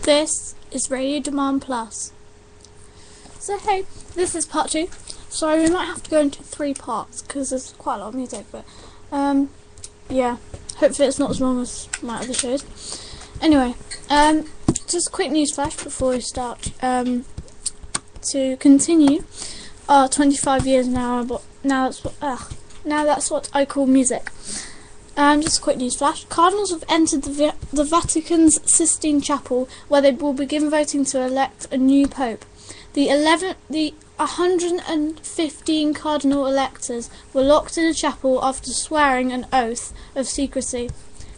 This is Radio Demand Plus. So hey, this is part 2. Sorry, we might have to go into 3 parts because there's quite a lot of music, but yeah, hopefully it's not as long as my other shows. Anyway, just a quick news flash before we start. To continue our 25 years now, but now that's what I call music. Just a quick news flash. Cardinals have entered the Vatican's Sistine Chapel, where they will begin voting to elect a new pope. The 115 cardinal electors were locked in a chapel after swearing an oath of secrecy.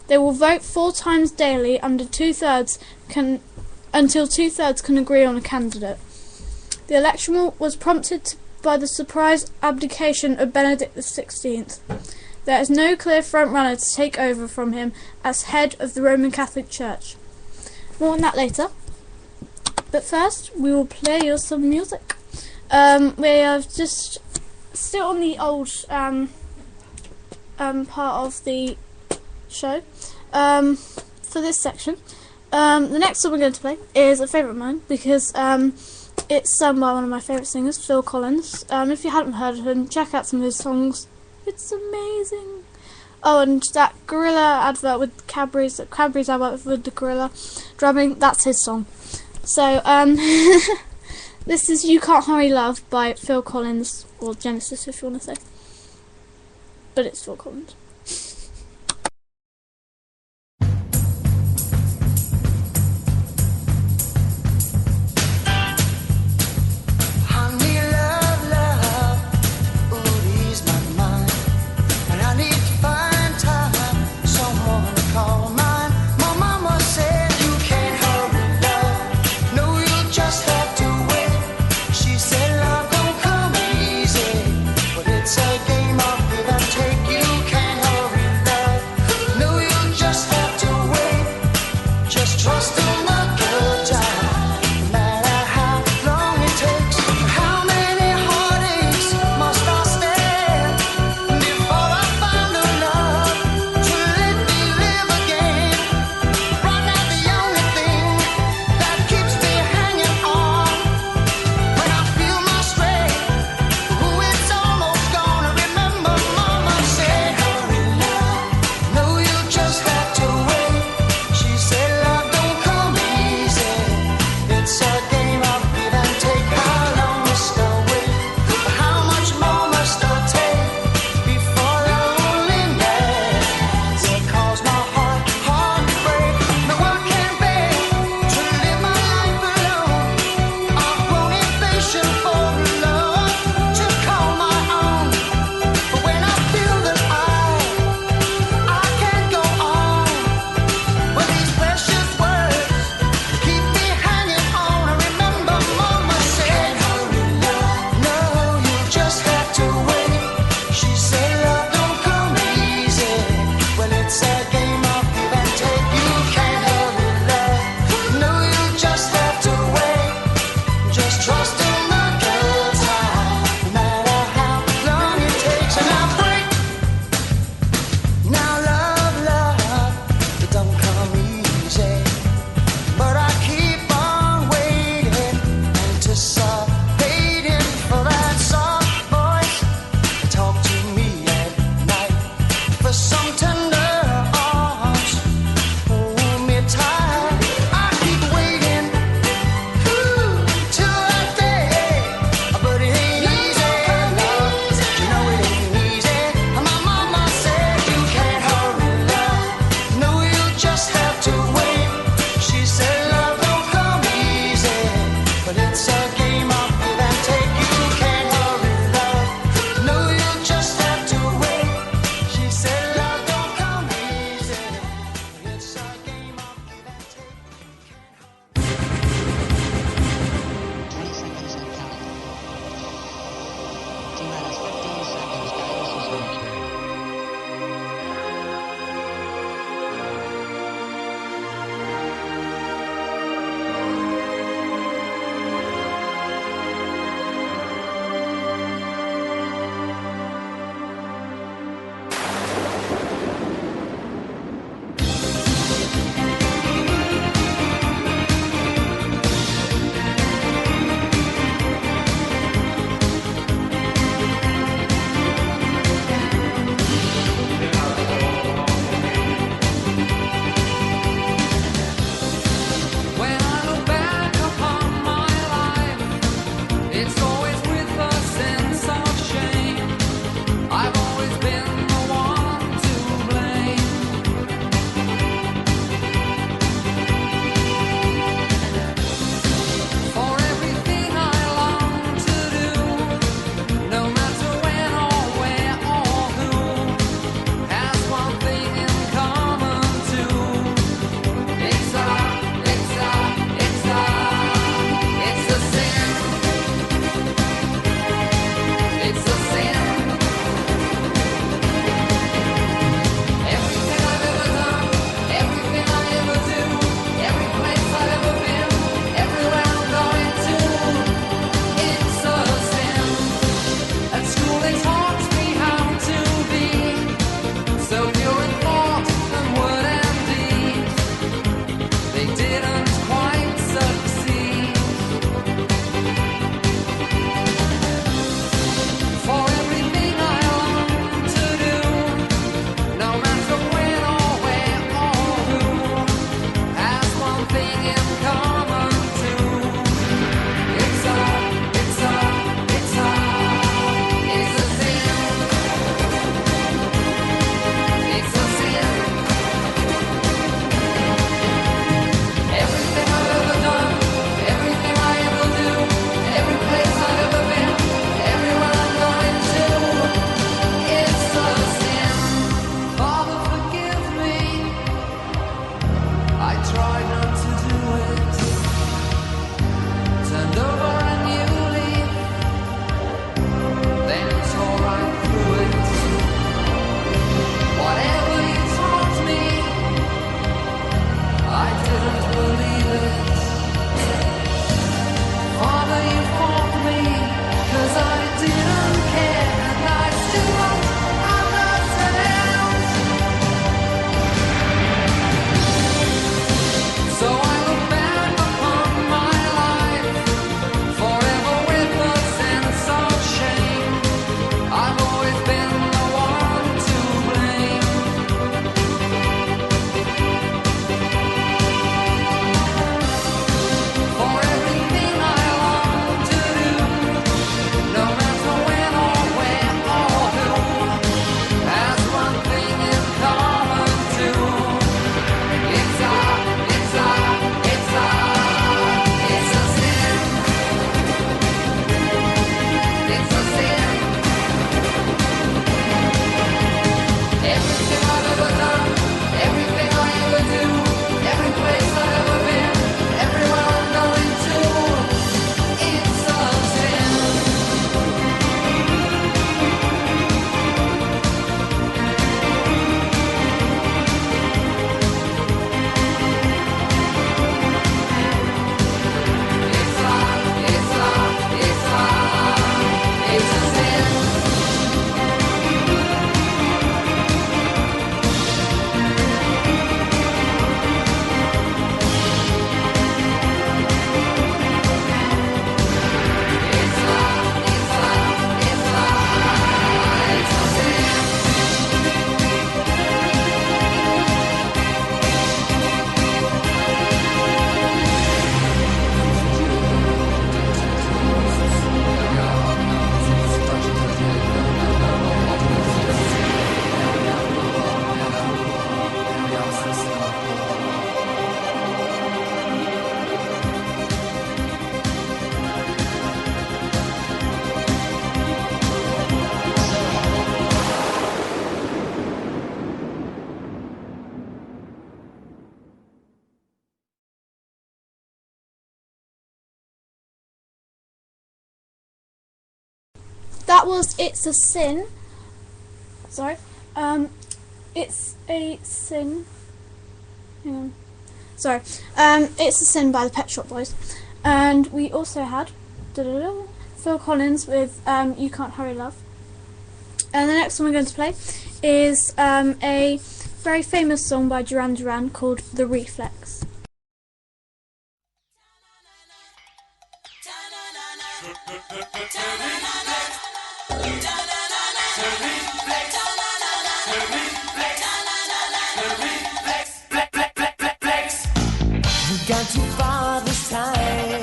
They will vote 4 times daily until two-thirds can agree on a candidate. The election was prompted by the surprise abdication of Benedict XVI. There is no clear front-runner to take over from him as head of the Roman Catholic Church. More on that later. But first, we will play you some music. We are just still on the old part of the show. For this section, the next song we're going to play is a favourite of mine because it's sung by one of my favourite singers, Phil Collins. If you hadn't heard of him, check out some of his songs. It's amazing. Oh, and that Gorilla advert with Cadbury's advert with the Gorilla drumming, that's his song. So, this is You Can't Hurry Love by Phil Collins, or Genesis if you want to say. But it's Phil Collins. It's a game of give and take. You can't tried not to do it. Turned over a new leaf, then tore right through it. Whatever you taught me, I didn't believe it. Father, you fought me, 'cause I didn't care, and I still don't understand. So I look back upon my life, forever with a sense of shame. I've always been the one to blame. For everything I long to do, no matter when or where or who, has one thing in common too. It's a sin. It's a sin. Everything I've ever done, everything I ever do, every place I've ever been, everywhere I'm going to, it's a sin. It's a sin. That was It's a Sin. Sorry. It's a Sin. Hang on. Sorry. It's a Sin by the Pet Shop Boys. And we also had Phil Collins with You Can't Hurry Love. And the next one we're going to play is a very famous song by Duran Duran called The Reflex. Gone too far this time,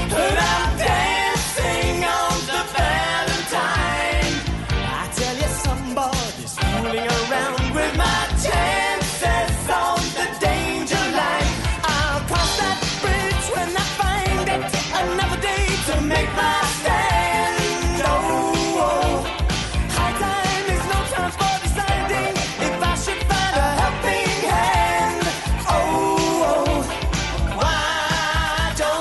but I'm dancing on the Valentine. I tell you, somebody's fooling around with my chances on the danger line. I'll cross that bridge when I find it. Another day to make my stand. Oh, high time is no time for deciding if I should find a helping hand. Oh, why don't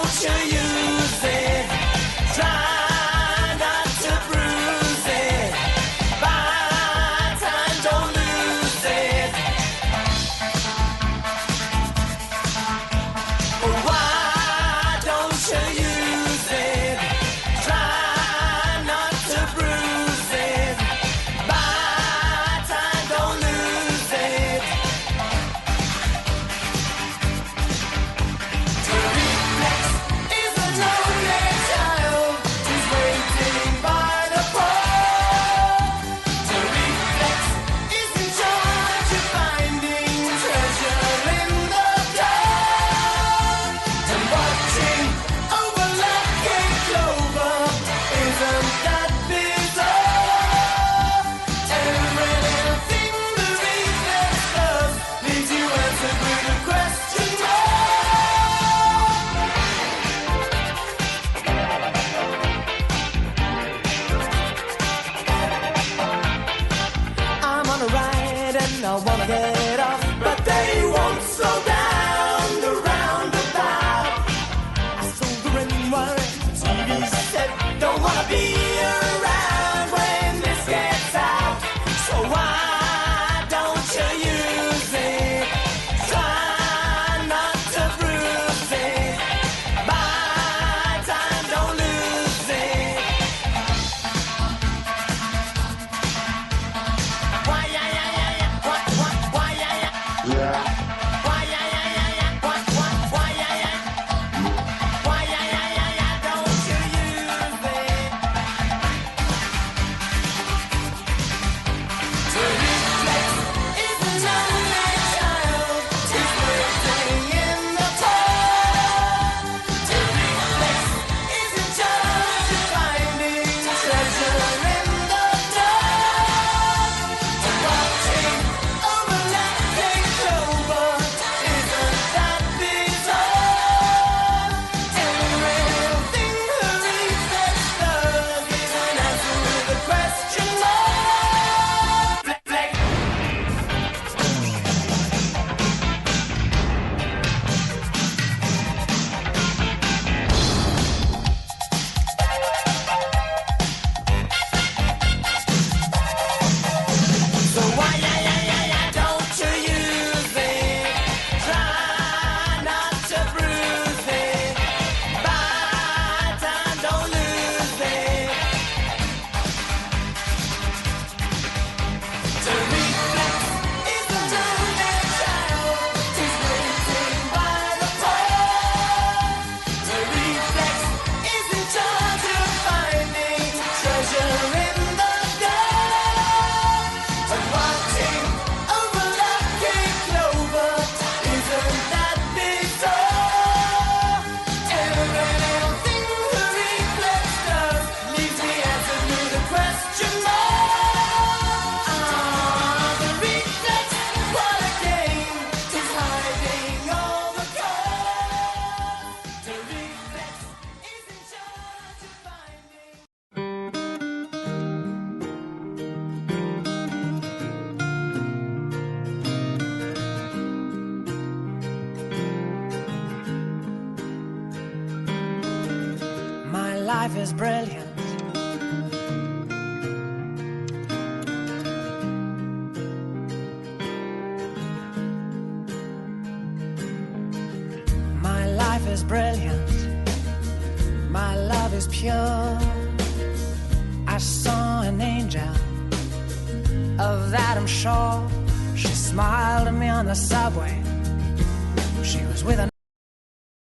life is brilliant. My life is brilliant. My love is pure. I saw an angel, of that I'm sure. She smiled at me on the subway. She was with an